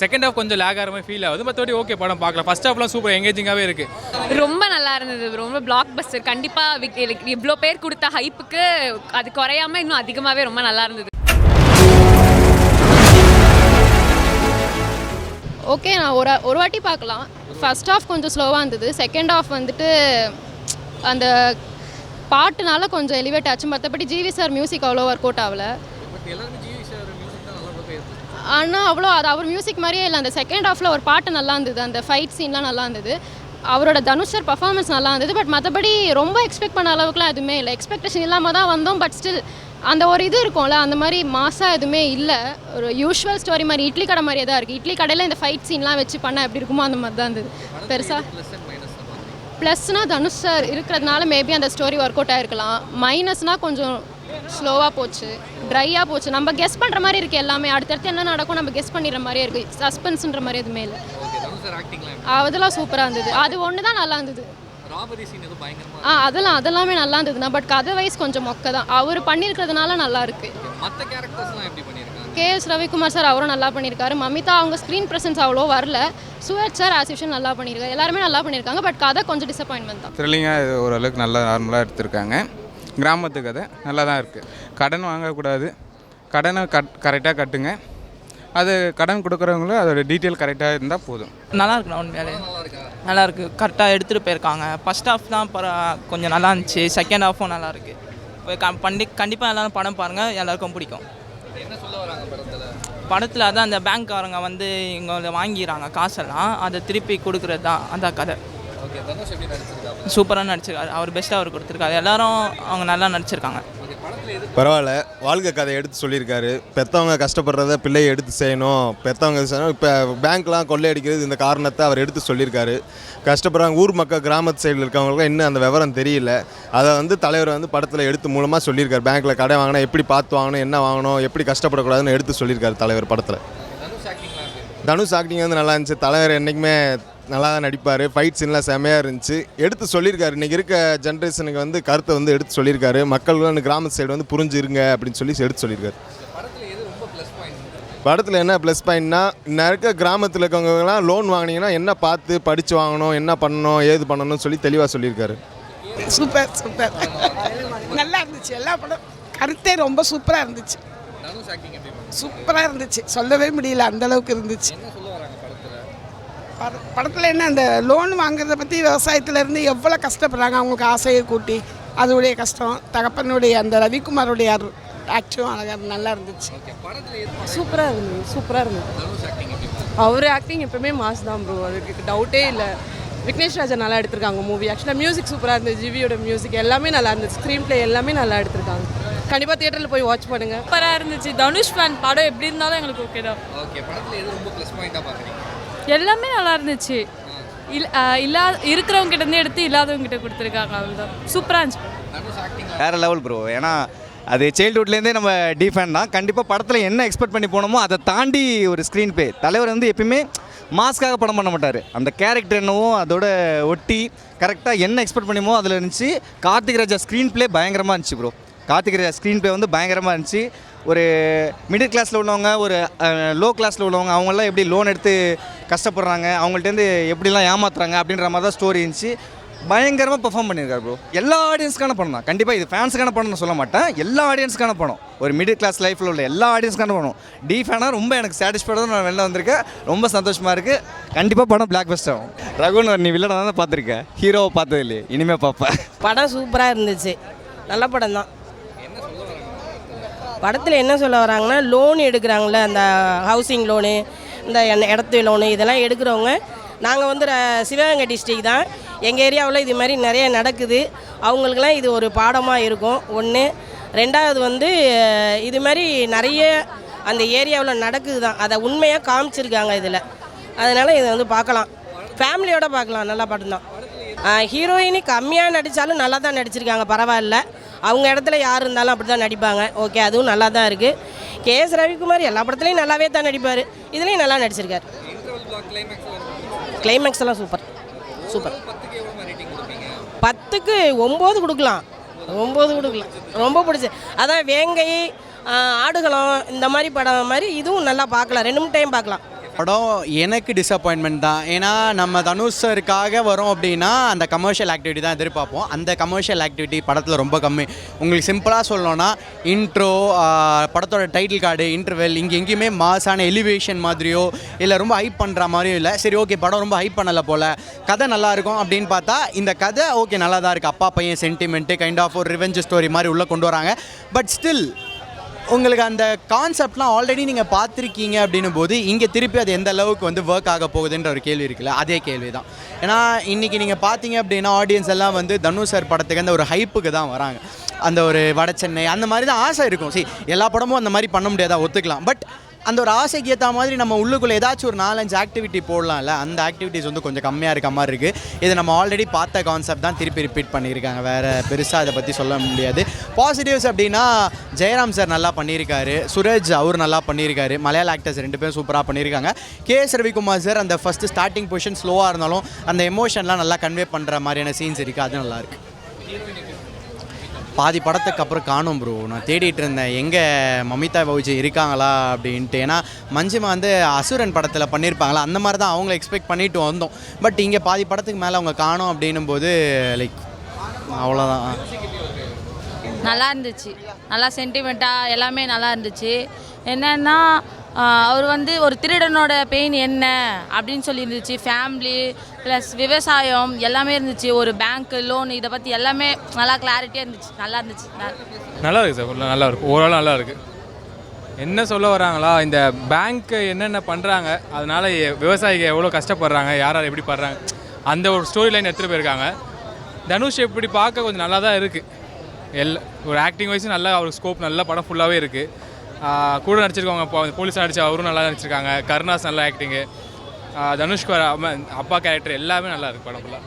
Second half கொஞ்சம் லேக் ஆகிற மாதிரி ஃபீல் ஆகுது. மற்றபடி ஓகே, படம் பார்க்கலாம். ஃபர்ஸ்ட் ஹாஃப்லாம் சூப்பர் எங்கேஜிங்காகவே இருக்குது. ரொம்ப நல்லா இருந்தது, ரொம்ப பிளாக் பஸ்டர். கண்டிப்பாக இவ்வளோ பேர் கொடுத்த ஹைப்புக்கு அது குறையாமல் இன்னும் அதிகமாகவே ரொம்ப நல்லா இருந்தது. ஓகே, நான் ஒரு வாட்டி பார்க்கலாம். ஃபர்ஸ்ட் ஹாஃப் கொஞ்சம் ஸ்லோவாக இருந்தது. செகண்ட் ஹாஃப் வந்துட்டு அந்த பாட்டுனால கொஞ்சம் எலிவேட் ஆச்சு. மற்றபடி ஜிவி சார் மியூசிக் அவ்வளோ ஒர்க் அவுட் ஆகலை. ஆனால் அவ்வளோ அது அவர் மியூசிக் மாதிரியே இல்லை. அந்த செகண்ட் ஹாஃபில் ஒரு பாட்டு நல்லா இருந்தது, அந்த ஃபைட் சீன்லாம் நல்லா இருந்தது, அவரோட தனுஷ் சார் பர்ஃபார்மன்ஸ் நல்லா இருந்தது. பட் மற்றபடி ரொம்ப எக்ஸ்பெக்ட் பண்ண அளவுக்குலாம் எதுவுமே இல்லை. எக்ஸ்பெக்டேஷன் இல்லாமல் தான் வந்தோம். பட் ஸ்டில் அந்த ஒரு இது இருக்கும்ல, அந்த மாதிரி மாசாக எதுவுமே இல்லை. ஒரு யூஷுவல் ஸ்டோரி மாதிரி இட்லி கடை மாதிரியே தான் இருக்குது. இட்லி கடையில் இந்த ஃபைட் சீன்லாம் வச்சு பண்ணால் எப்படி இருக்குமோ அந்த மாதிரி தான் இருந்தது. பெருசாக ப்ளஸ்னால் தனுஷ் சார் இருக்கிறதுனால மேபி அந்த ஸ்டோரி ஒர்க் அவுட் ஆகிருக்கலாம். மைனஸ்னால் கொஞ்சம் ஸ்லோவாக போச்சு, ட்ரையாக போச்சு. நம்ம கெஸ் பண்ணுற மாதிரி இருக்குது எல்லாமே. அடுத்தடுத்து என்ன நடக்கும் நம்ம கெஸ் பண்ணிடுற மாதிரியே இருக்குது. சஸ்பென்ஸுன்ற மாதிரி எதுவுமே இல்லை. அதெல்லாம் சூப்பராக இருந்தது. அது ஒன்று தான் நல்லா இருந்தது. அதெல்லாமே நல்லா இருந்ததுண்ணா. பட் கதை வைஸ் கொஞ்சம் மொக்க தான். அவர் பண்ணியிருக்கிறதுனால நல்லா இருக்கு. KS ரவிக்குமார் சார் அவரும் நல்லா பண்ணியிருக்காரு. மமிதா அவங்க ஸ்க்ரீன் ப்ரெசன்ஸ் அவ்வளோ வரல. சுவேத் சார் ஆஸ் யூஷுவல் நல்லா பண்ணியிருக்காரு. எல்லாருமே நல்லா பண்ணியிருக்காங்க. பட் கதை கொஞ்சம் டிசப்பாயின்மெண்ட் தான். த்ரில்லிங்காக ஓரளவுக்கு நல்லா நார்மலாக எடுத்திருக்காங்க. கிராமத்து கதை நல்லா தான் இருக்குது. கடன் வாங்கக்கூடாது, கடனை கரெக்டாக கட்டுங்க. அது கடன் கொடுக்குறவங்களும் அதோட டீட்டெயில் கரெக்டாக இருந்தால் போதும். நல்லா இருக்குண்ணா, உண்மையாலே நல்லா இருக்குது. கரெக்டாக எடுத்துகிட்டு போயிருக்காங்க. ஃபஸ்ட் ஹாஃப் தான் கொஞ்சம் நல்லா இருந்துச்சு. செகண்ட் ஹாஃபும் நல்லா இருக்குது. கண்டிப்பாக எல்லோரும் படம் பாருங்கள், எல்லாருக்கும் பிடிக்கும். படத்தில் அதான் அந்த பேங்க்காரங்க வந்து இங்கே வாங்கிடுறாங்க காசெல்லாம், அதை திருப்பி கொடுக்குறது தான் அந்த கதை. சூப்பராக நடிச்சிருக்காரு. அவர் பெஸ்ட்டாக அவர் கொடுத்துருக்காரு. எல்லாரும் அவங்க நல்லா நடிச்சிருக்காங்க. பரவாயில்ல, வாழ்க்கை கதை எடுத்து சொல்லியிருக்காரு. பெற்றவங்க கஷ்டப்படுறத பிள்ளையை எடுத்து செய்யணும், பெற்றவங்க செய்யணும். இப்போ பேங்க்லாம் கொள்ளையடிக்கிறது இந்த காரணத்தை அவர் எடுத்து சொல்லியிருக்காரு. கஷ்டப்படுறாங்க ஊர் மக்கள், கிராமத்து சைடில் இருக்கவங்களுக்கு இன்னும் அந்த விவரம் தெரியல. அதை வந்து தலைவர் வந்து படத்தில் எடுத்து மூலமாக சொல்லியிருக்காரு. பேங்க்கில் கடை வாங்கினா எப்படி பார்த்து வாங்கணும், என்ன வாங்கணும், எப்படி கஷ்டப்படக்கூடாதுன்னு எடுத்து சொல்லியிருக்காரு தலைவர் படத்தில். தனுஷ் ஆக்டிங் வந்து நல்லா இருந்துச்சு. தலைவர் என்றைக்குமே நல்லா தான் நடிப்பார். ஃபைட் சீன்லாம் செம்மையாக இருந்துச்சு. எடுத்து சொல்லியிருக்காரு. இன்றைக்கி இருக்க ஜென்ரேஷனுக்கு வந்து கருத்தை வந்து எடுத்து சொல்லியிருக்காரு. மக்கள் கிராமத்து சைடு வந்து புரிஞ்சிருங்க அப்படின்னு சொல்லி எடுத்து சொல்லியிருக்காரு. படத்தில் என்ன ப்ளஸ் பாயிண்ட்னா, இன்னும் இருக்க கிராமத்தில் இருக்கவங்கலாம் லோன் வாங்கினீங்கன்னா என்ன பார்த்து படித்து வாங்கணும், என்ன பண்ணணும், ஏது பண்ணணும்னு சொல்லி தெளிவாக சொல்லியிருக்காரு. சூப்பர் சூப்பர் நல்லா இருந்துச்சு. எல்லா படம் கருத்தே ரொம்ப சூப்பராக இருந்துச்சு. சூப்பராக இருந்துச்சு, சொல்லவே முடியல, அந்தளவுக்கு இருந்துச்சு. படத்தில் என்ன, அந்த லோன் வாங்குறத பற்றி விவசாயத்துலேருந்து எவ்வளோ கஷ்டப்படுறாங்க, அவங்களுக்கு ஆசையை கூட்டி அதோடைய கஷ்டம், தகப்பனுடைய அந்த ரவிக்குமாரோடைய ஆக்டிவும் அழகாக நல்லா இருந்துச்சு. சூப்பராக இருந்தது, சூப்பராக இருந்தது. அவர் ஆக்டிங் எப்பவுமே மாஸ் தான் ப்ரோ, அதுக்கு டவுட்டே இல்லை. விக்னேஷ் ராஜா நல்லா எடுத்திருக்காங்க மூவி. ஆக்சுவலாக மியூசிக் சூப்பராக இருந்தது. ஜிவியோட மியூசிக் எல்லாமே நல்லா இருந்துச்சு. ஸ்க்ரீன் பிளே எல்லாமே நல்லா எடுத்திருக்காங்க. கண்டிப்பாக தியேட்டரில் போய் வாட்ச் பண்ணுங்கள். சூப்பராக இருந்துச்சு. தனுஷ் ஃபேன் படம் எப்படி இருந்தாலும் எங்களுக்கு ஓகே தான். எல்லாமே நல்லா இருந்துச்சு. இருக்கிறவங்க கிட்டேருந்து எடுத்து இல்லாதவங்க கிட்ட கொடுத்துருக்காங்க. அவ்வளோதான், சூப்பராக இருந்துச்சு. வேறு லெவல் ப்ரோ. ஏன்னா அது சைல்டுஹுட்லேருந்தே நம்ம டிஃபேன் தான். கண்டிப்பாக படத்தில் என்ன எக்ஸ்பெக்ட் பண்ணி போனோமோ அதை தாண்டி ஒரு ஸ்க்ரீன் ப்ளே. தலைவர் வந்து எப்பயுமே மாஸ்க்காக படம் பண்ண மாட்டார். அந்த கேரக்டர் என்னவோ அதோட ஒட்டி கரெக்டாக என்ன எக்ஸ்பெக்ட் பண்ணிமோ அதில் இருந்துச்சு. கார்த்திக் ராஜா ஸ்க்ரீன் ப்ளே பயங்கரமாக இருந்துச்சு ப்ரோ. கார்த்திக் ராஜா ஸ்க்ரீன் ப்ளே வந்து பயங்கரமாக இருந்துச்சு. ஒரு மிடில் கிளாஸில் உள்ளவங்க, ஒரு லோ கிளாஸில் உள்ளவங்க, அவங்களாம் எப்படி லோன் எடுத்து கஷ்டப்படுறாங்க, அவங்கள்ட்டேருந்து எப்படிலாம் ஏமாத்துறாங்க அப்படின்ற மாதிரி தான் ஸ்டோரி இருந்துச்சு. பயங்கரமாக பெர்ஃபார்ம் பண்ணியிருக்காரு ப்ரோ. எல்லா ஆடியன்ஸ்க்கான படம் தான். கண்டிப்பாக இது ஃபேன்ஸுக்கான படம்னு சொல்ல மாட்டேன், எல்லா ஆடியன்ஸுக்கான படம். ஒரு மிடில் கிளாஸ் லைஃப்பில் உள்ள எல்லா ஆடியன்ஸ்க்கான படம். டி ஃபேனாக ரொம்ப எனக்கு சாட்டிஸ்ஃபைடாக நான் வெளில வந்திருக்கேன். ரொம்ப சந்தோஷமாக இருக்குது. கண்டிப்பாக படம் பிளாக் பஸ்ட் ஆகும். ரகுன்னு நீ வில்லனை தான் பார்த்துருக்கேன், ஹீரோவை பார்த்தது இல்லையே, இனிமேல் பார்ப்பேன். படம் சூப்பராக இருந்துச்சு, நல்ல படம் தான். படத்தில் என்ன சொல்ல வராங்கன்னா, லோன் எடுக்கிறாங்களே, அந்த ஹவுசிங் லோனு, இந்த இடத்து லோனு, இதெல்லாம் எடுக்கிறவங்க நாங்கள் வந்து சிவகங்கை டிஸ்ட்ரிக் தான். எங்கள் ஏரியாவில் இது மாதிரி நிறைய நடக்குது. அவங்களுக்கெல்லாம் இது ஒரு பாடமாக இருக்கும். ஒன்று. ரெண்டாவது வந்து இது மாதிரி நிறைய அந்த ஏரியாவில் நடக்குது தான், அதை உண்மையாக காமிச்சிருக்காங்க இதில். அதனால் இதை வந்து பார்க்கலாம், ஃபேமிலியோடு பார்க்கலாம். நல்ல படம் தான். ஹீரோயினி கம்மியாக நடித்தாலும் நல்லா தான் நடிச்சிருக்காங்க, பரவாயில்ல. அவங்க இடத்துல யார் இருந்தாலும் அப்படி தான் நடிப்பாங்க. ஓகே, அதுவும் நல்லா தான் இருக்குது. KS ரவிக்குமார் எல்லா படத்துலையும் நல்லாவே தான் நடிப்பார். இதுலேயும் நல்லா நடிச்சிருக்கார். கிளைமேக்ஸ் எல்லாம் சூப்பர் சூப்பர். 10க்கு 9 கொடுக்கலாம், 9 கொடுக்கலாம். ரொம்ப பிடிச்சி. அதான் வேங்கை, ஆடுகளம், இந்த மாதிரி படம் மாதிரி இதுவும் நல்லா பார்க்கலாம். 2 டைம் பார்க்கலாம். படம் எனக்கு டிசப்பாயின்மெண்ட் தான். ஏன்னா நம்ம தனுஷ் சாருக்காக வரோம் அப்படின்னா அந்த கமர்ஷியல் ஆக்டிவிட்டி தான் எதிர்பார்ப்போம். அந்த கமர்ஷியல் ஆக்டிவிட்டி படத்தில் ரொம்ப கம்மி. உங்களுக்கு சிம்பிளாக சொல்லணும்னா இன்ட்ரோ, படத்தோட டைட்டில் கார்டு, இன்டர்வெல், இங்கே எங்கேயுமே மாசான எலிவேஷன் மாதிரியோ இல்லை ரொம்ப ஹைப் பண்ணுற மாதிரியும் இல்லை. சரி ஓகே படம் ரொம்ப ஹைப் பண்ணலை போல், கதை நல்லாயிருக்கும் அப்படின்னு பார்த்தா இந்த கதை ஓகே நல்லா தான் இருக்குது. அப்பா பையன் சென்டிமெண்ட்டு கைண்ட் ஆஃப் ஒரு ரிவெஞ்ச் ஸ்டோரி மாதிரி உள்ளே கொண்டு வராங்க. பட் ஸ்டில் உங்களுக்கு அந்த கான்செப்ட்லாம் ஆல்ரெடி நீங்கள் பார்த்துருக்கீங்க அப்படின்னும் போது இங்கே திருப்பி அது எந்த அளவுக்கு வந்து ஒர்க் ஆக போகுதுன்ற ஒரு கேள்வி இருக்குல்ல, அதே கேள்வி தான். ஏன்னா இன்றைக்கி நீங்கள் பார்த்தீங்க அப்படின்னா ஆடியன்ஸ் எல்லாம் வந்து தனுஷ் சார் படத்துக்கு அந்த ஒரு ஹைப்புக்கு தான் வராங்க. அந்த ஒரு வட சென்னை அந்த மாதிரி தான் ஆசை இருக்கும். சரி எல்லா படமும் அந்த மாதிரி பண்ண முடியாதா, ஒத்துக்கலாம். பட் அந்த ஒரு ஆசைக்கு ஏற்ற மாதிரி நம்ம உள்ளுக்குள்ளே ஏதாச்சும் ஒரு 4-5 ஆக்டிவிட்டி போடலாம்ல, அந்த ஆக்டிவிட்டீஸ் வந்து கொஞ்சம் கம்மியாக இருக்க மாதிரி இருக்குது. இது நம்ம ஆல்ரெடி பார்த்த கான்செப்ட் தான் திருப்பி ரிப்பீட் பண்ணியிருக்காங்க. வேறு பெருசாக இதை பற்றி சொல்ல முடியாது. பாசிட்டிவ்ஸ் அப்படின்னா ஜெயராம் சார் நல்லா பண்ணியிருக்காரு, சுரேஜ் அவர் நல்லா பண்ணியிருக்காரு, மலையாள ஆக்டர்ஸ் 2 பேரும் சூப்பராக பண்ணியிருக்காங்க. கேஎஸ் ரவிக்குமார் சார் அந்த ஃபஸ்ட்டு ஸ்டார்டிங் பொசிஷன் ஸ்லோவாக இருந்தாலும் அந்த எமோஷன்லாம் நல்லா கன்வே பண்ணுற மாதிரியான சீன்ஸ் இருக்குது, அது நல்லாயிருக்கு. பாதி படத்துக்கு அப்புறம் காணும் ப்ரோ. நான் தேடிட்டு இருந்தேன் எங்கே மமிதா பவுஜி இருக்காங்களா அப்படின்ட்டு. ஏன்னா மஞ்சிமா வந்து அசுரன் படத்தில் பண்ணியிருப்பாங்களா, அந்த மாதிரி தான் அவங்கள எக்ஸ்பெக்ட் பண்ணிட்டு வந்தோம். பட் இங்கே பாதி படத்துக்கு மேலே அவங்க காணும் அப்படின்னும் போது லைக் அவ்வளோதான். நல்லா இருந்துச்சு, நல்லா சென்டிமெண்ட்டாக எல்லாமே நல்லா இருந்துச்சு. என்னென்னா அவர் வந்து ஒரு திருடனோட பெயின் என்ன அப்படின்னு சொல்லியிருந்துச்சு. ஃபேமிலி ப்ளஸ் விவசாயம் எல்லாமே இருந்துச்சு. ஒரு பேங்க்கு லோன் இதை பற்றி எல்லாமே நல்லா கிளாரிட்டியாக இருந்துச்சு. நல்லா இருந்துச்சு. நல்லா இருக்குது சார், நல்லா இருக்குது. ஓவரால் நல்லா இருக்குது. என்ன சொல்ல வராங்களா, இந்த பேங்க்கு என்னென்ன பண்ணுறாங்க, அதனால் விவசாயிகள் எவ்வளோ கஷ்டப்படுறாங்க, யார் எப்படி படுறாங்க, அந்த ஒரு ஸ்டோரி லைன் எடுத்துகிட்டு போயிருக்காங்க. தனுஷ் எப்படி பார்க்க கொஞ்சம் நல்லா தான் இருக்குது. ஒரு ஆக்டிங் வைஸும் நல்லா, அவர் ஸ்கோப் நல்லா படம் ஃபுல்லாகவே இருக்குது. கூட நடிச்சிருக்கவங்க போலீஸ் நடிச்சு அவரும் நல்லா நடிச்சிருக்காங்க. கருணாஸ் நல்லா ஆக்டிங்கு, தனுஷ்க்கு அப்பா கேரக்டர் எல்லாமே நல்லா இருக்குது படம் ஃபுல்லாக.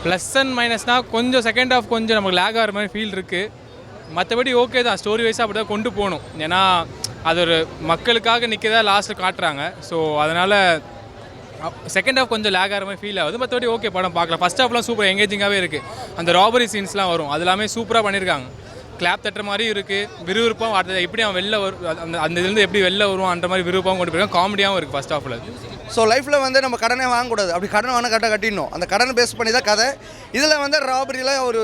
ப்ளஸ் அண்ட் மைனஸ்னால் கொஞ்சம் செகண்ட் ஹாஃப் கொஞ்சம் நமக்கு லேக் ஆகிற மாதிரி ஃபீல் இருக்குது. மற்றபடி ஓகே தான், ஸ்டோரி வைஸாக அப்படி தான் கொண்டு போகணும். ஏன்னா அது ஒரு மக்களுக்காக நிற்கதான் லாஸ்ட்டில் காட்டுறாங்க. ஸோ அதனால் செகண்ட் ஹாஃப் கொஞ்சம் லேக் ஆகிற மாதிரி ஃபீல் ஆகுது. மற்றபடி ஓகே படம் பார்க்கலாம். ஃபஸ்ட் ஹாஃப்லாம் சூப்பர் எங்கேஜிங்காகவே இருக்குது. அந்த ராபரி சீன்ஸ்லாம் வரும், அது எல்லாமே சூப்பராக பண்ணியிருக்காங்க. கிளாப் தட்டுற மாதிரி இருக்குது, விறுவிறுப்பாகவும் அடுத்தது எப்படி அவன் வெளில வரும், அந்த இதுலேருந்து எப்படி வெளில வருவான்ற மாதிரி விறுவிறுப்பாகவும் கொண்டு போயிருக்காங்க. காமெடியாகவும் இருக்குது ஃபஸ்ட் ஹாஃபில். ஸோ லைஃப்பில் வந்து நம்ம கடனே வாங்கக்கூடாது. அப்படி கடன் வாங்க கரெக்டாக கட்டிடணும். அந்த கடனை பேஸ் பண்ணி தான் கதை. இதில் வந்து ராபரியில் ஒரு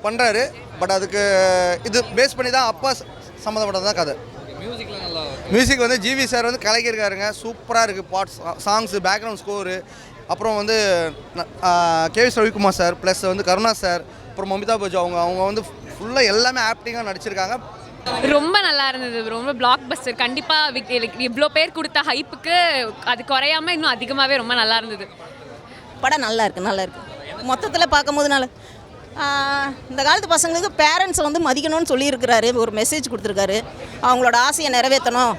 பண்ணுறாரு. பட் அதுக்கு இது பேஸ் பண்ணி தான் அப்பா சம்மந்தப்பட்டது தான் கதை. மியூசிக் வந்து ஜிவி சார் வந்து கலக்கியிருக்காருங்க. சூப்பராக இருக்குது. பாட்ஸ், சாங்ஸு, பேக்ரவுண்ட் ஸ்கோரு, அப்புறம் வந்து கேஎஸ் ரவிக்குமார் சார் ப்ளஸ் வந்து கருணா சார், அப்புறம் மமிதா பஜ் அவங்க வந்து ஃபுல்லாக எல்லாமே ஆக்டிங்காக நடிச்சிருக்காங்க. ரொம்ப நல்லா இருந்தது. ரொம்ப பிளாக் பஸ்டர். கண்டிப்பாக இவ்வளோ பேர் கொடுத்த ஹைப்புக்கு அது குறையாமல் இன்னும் அதிகமாகவே ரொம்ப நல்லா இருந்தது. படம் நல்லா இருக்குது. மொத்தத்தில் பார்க்கும்போது இந்த காலத்து பசங்களுக்கு பேரண்ட்ஸை வந்து மதிக்கணும்னு சொல்லியிருக்கிறாரு. ஒரு மெசேஜ் கொடுத்துருக்காரு, அவங்களோட ஆசையை நிறைவேற்றணும்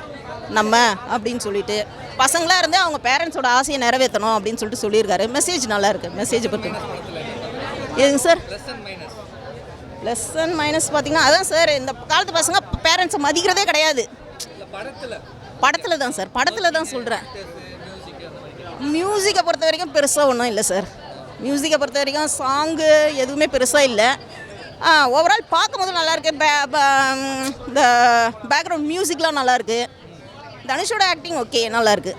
நம்ம அப்படின்னு சொல்லிட்டு. பசங்களாக இருந்து அவங்க பேரண்ட்ஸோட ஆசையை நிறைவேற்றணும் அப்படின்னு சொல்லிட்டு சொல்லியிருக்காரு. மெசேஜ் நல்லா இருக்குது. மெசேஜ் பற்றி எதுங்க சார்? ப்ளஸ் அண்ட் மைனஸ் பார்த்தீங்கன்னா அதான் சார், இந்த காலத்து பசங்க பேரண்ட்ஸை மதிக்கிறதே கிடையாது. படத்தில் தான் சார், படத்தில் தான் சொல்கிறேன். மியூசிக்கை பொறுத்த வரைக்கும் பெருசாக ஒன்றும் இல்லை சார். மியூசிக்கை பொறுத்த வரைக்கும் சாங்கு எதுவுமே பெருசாக இல்லை. ஓவரால் பார்க்கும்போது நல்லாயிருக்கு. இந்த பேக்ரவுண்ட் மியூசிக்லாம் நல்லாயிருக்கு. தனுஷோட ஆக்டிங் ஓகே, நல்லாயிருக்கு.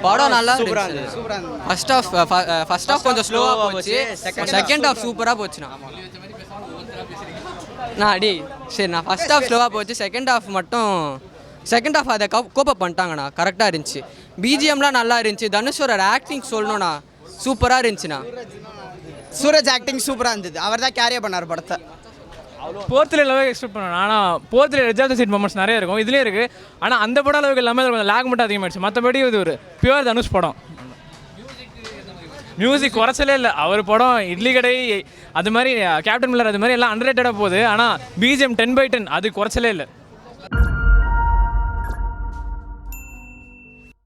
படம் நல்லா இருந்துச்சு. ஃபர்ஸ்ட் ஹாஃப் கொஞ்சம் ஸ்லோவாக போச்சு. செகண்ட் ஹாஃப் சூப்பராக போச்சுண்ணா. நான் ஃபர்ஸ்ட் ஹாஃப் ஸ்லோவாக போச்சு. செகண்ட் ஹாஃப் அதை கோப்பப் பண்ணிட்டாங்கண்ணா. கரெக்டாக இருந்துச்சு. பிஜிஎம்லாம் நல்லா இருந்துச்சு. தனுஷோட ஆக்டிங் சொல்லணும்ண்ணா சூப்பராக இருந்துச்சுண்ணா. சூரஜ் ஆக்டிங் சூப்பராக இருந்தது. அவர் தான் கேரியாக பண்ணார் படத்தை. போர்த்தில் அளவுக்கு எக்ஸ்பெக்ட் பண்ணணும். ஆனால் போர்த்தில் ரிஜார்ட் சீட் மொமெண்ட்ஸ் நிறைய இருக்கும், இதுலேயே இருக்குது. ஆனால் அந்த படம் அளவுக்கு எல்லாமே கொஞ்சம் லேக் மட்டும் அதிகமாகிடுச்சு. மற்றபடி இது ஒரு பியூர் தனுஷ் படம். மியூசிக் குறைச்சலே இல்லை. அவர் படம் இட்லி கடை அது மாதிரி, கேப்டன் மில்லர் அது மாதிரி எல்லாம் அண்டர்ரேட்டடாக போகுது. ஆனால் பிஜிஎம் 10/10 அது குறைச்சலே இல்லை.